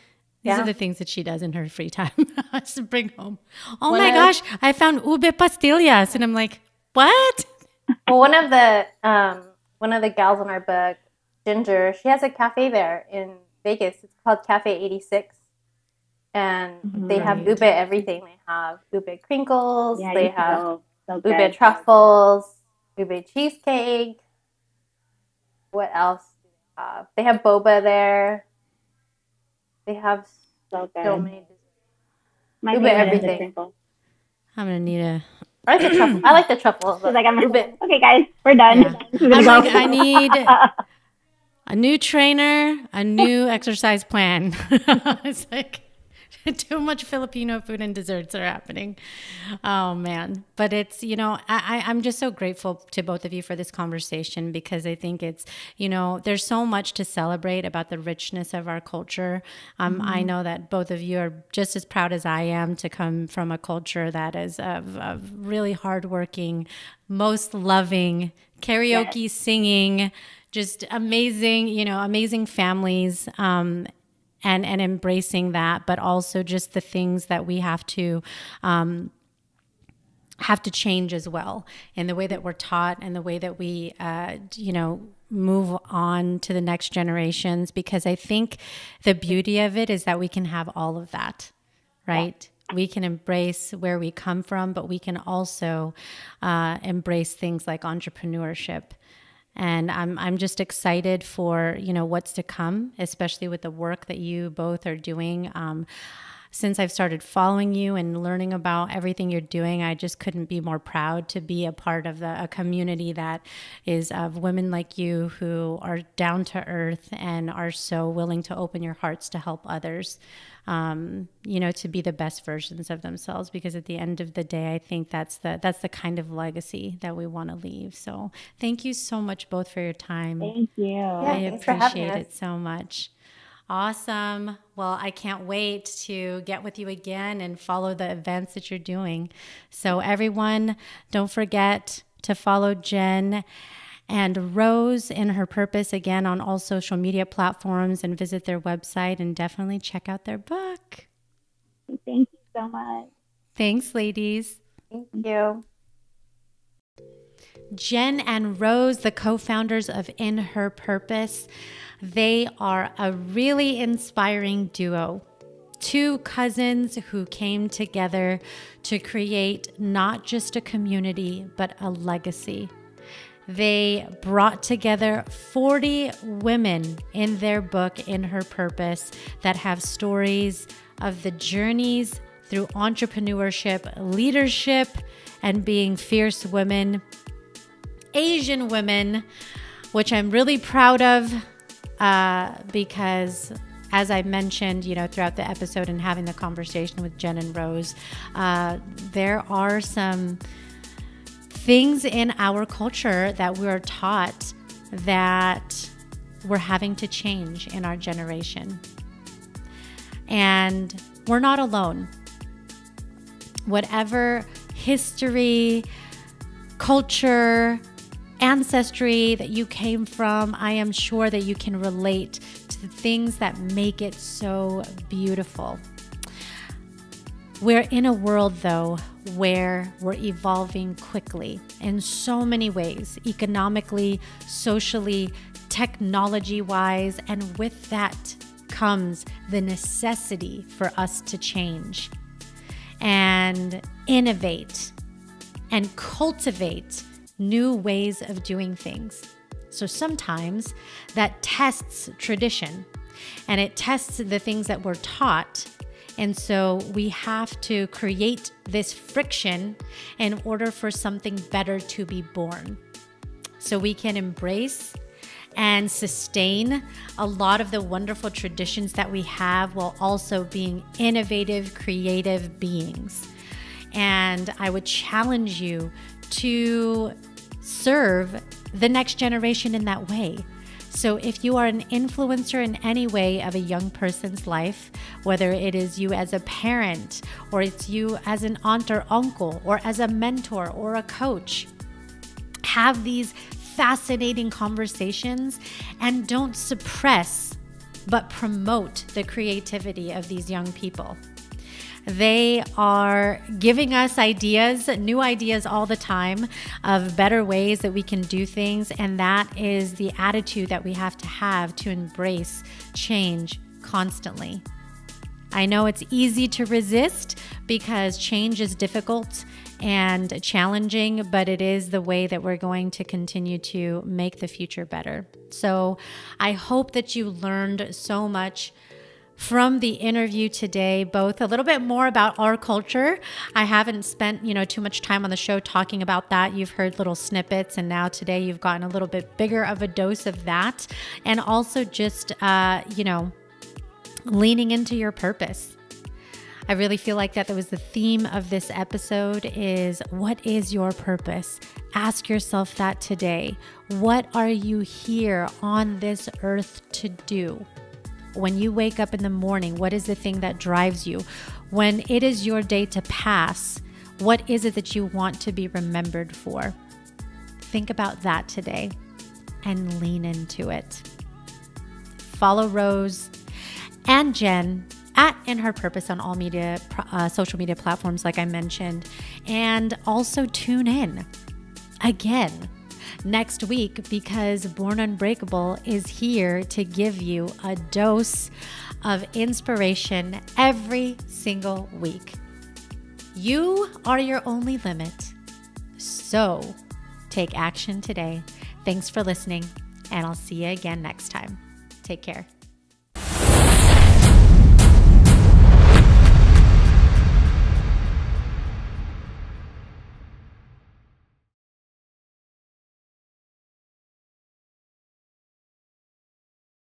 These are the things that she does in her free time. Just to bring home. Oh my gosh, I found ube pastillas. And I'm like, what? Well, one of the gals in our book, Ginger, she has a cafe there in Vegas. It's called Cafe 86. And they have ube everything. They have ube crinkles. They have ube truffles, ube cheesecake. What else do they have? They have boba there. They have so many desserts. My ube everything. I'm going to need a... I like the truffle. She's like, okay, guys, we're done. Yeah. I'm like, I need a new trainer, a new exercise plan. It's like too much Filipino food and desserts are happening. Oh, man. But it's, I'm just so grateful to both of you for this conversation because I think it's, there's so much to celebrate about the richness of our culture. I know that both of you are just as proud as I am to come from a culture that is of really hardworking, most loving, karaoke singing, just amazing, amazing families. And embracing that, but also just the things that we have to change as well in the way that we're taught and the way that we, move on to the next generations. Because I think the beauty of it is that we can have all of that, right? Yeah. We can embrace where we come from, but we can also embrace things like entrepreneurship. And I'm just excited for, what's to come, especially with the work that you both are doing. Since I've started following you and learning about everything you're doing, I just couldn't be more proud to be a part of a community that is of women like you who are down to earth and are so willing to open your hearts to help others, to be the best versions of themselves. Because at the end of the day, I think that's the kind of legacy that we want to leave. So thank you so much both for your time. Thank you. I appreciate it so much. Awesome. Well, I can't wait to get with you again and follow the events that you're doing. So everyone, don't forget to follow Jenn and Rose in her purpose again on all social media platforms and visit their website and definitely check out their book. Thank you so much. Thanks, ladies. Thank you. Jenn and Rose, the co-founders of In Her Purpose. They are a really inspiring duo. Two cousins who came together to create not just a community, but a legacy. They brought together 40 women in their book, In Her Purpose, that have stories of the journeys through entrepreneurship, leadership, and being fierce women, Asian women, which I'm really proud of because, as I mentioned, throughout the episode and having the conversation with Jenn and Rose, there are some things in our culture that we're taught that we're having to change in our generation. And we're not alone. Whatever history, culture, ancestry that you came from, I am sure that you can relate to the things that make it so beautiful. We're in a world, though, where we're evolving quickly in so many ways, economically, socially, technology-wise, and with that comes the necessity for us to change and innovate and cultivate new ways of doing things. So sometimes that tests tradition and it tests the things that we're taught. And so we have to create this friction in order for something better to be born. So we can embrace and sustain a lot of the wonderful traditions that we have while also being innovative, creative beings. And I would challenge you to serve the next generation in that way. So if you are an influencer in any way of a young person's life, whether it is you as a parent, or it's you as an aunt or uncle, or as a mentor or a coach, have these fascinating conversations and don't suppress, but promote the creativity of these young people. They are giving us ideas, new ideas all the time of better ways that we can do things. And that is the attitude that we have to embrace change constantly. I know it's easy to resist because change is difficult and challenging, but it is the way that we're going to continue to make the future better. So I hope that you learned so much from the interview today, both a little bit more about our culture. I haven't spent, too much time on the show talking about that. You've heard little snippets, and now today you've gotten a little bit bigger of a dose of that. And also just, leaning into your purpose. I really feel like that was the theme of this episode is, what is your purpose? Ask yourself that today. What are you here on this earth to do? When you wake up in the morning, what is the thing that drives you? When it is your day to pass, what is it that you want to be remembered for? Think about that today and lean into it. Follow Rose and Jenn at In Her Purpose on all media, social media platforms, like I mentioned, and also tune in again next week because Born Unbreakable is here to give you a dose of inspiration every single week. You are your only limit, so take action today. Thanks for listening, and I'll see you again next time. Take care.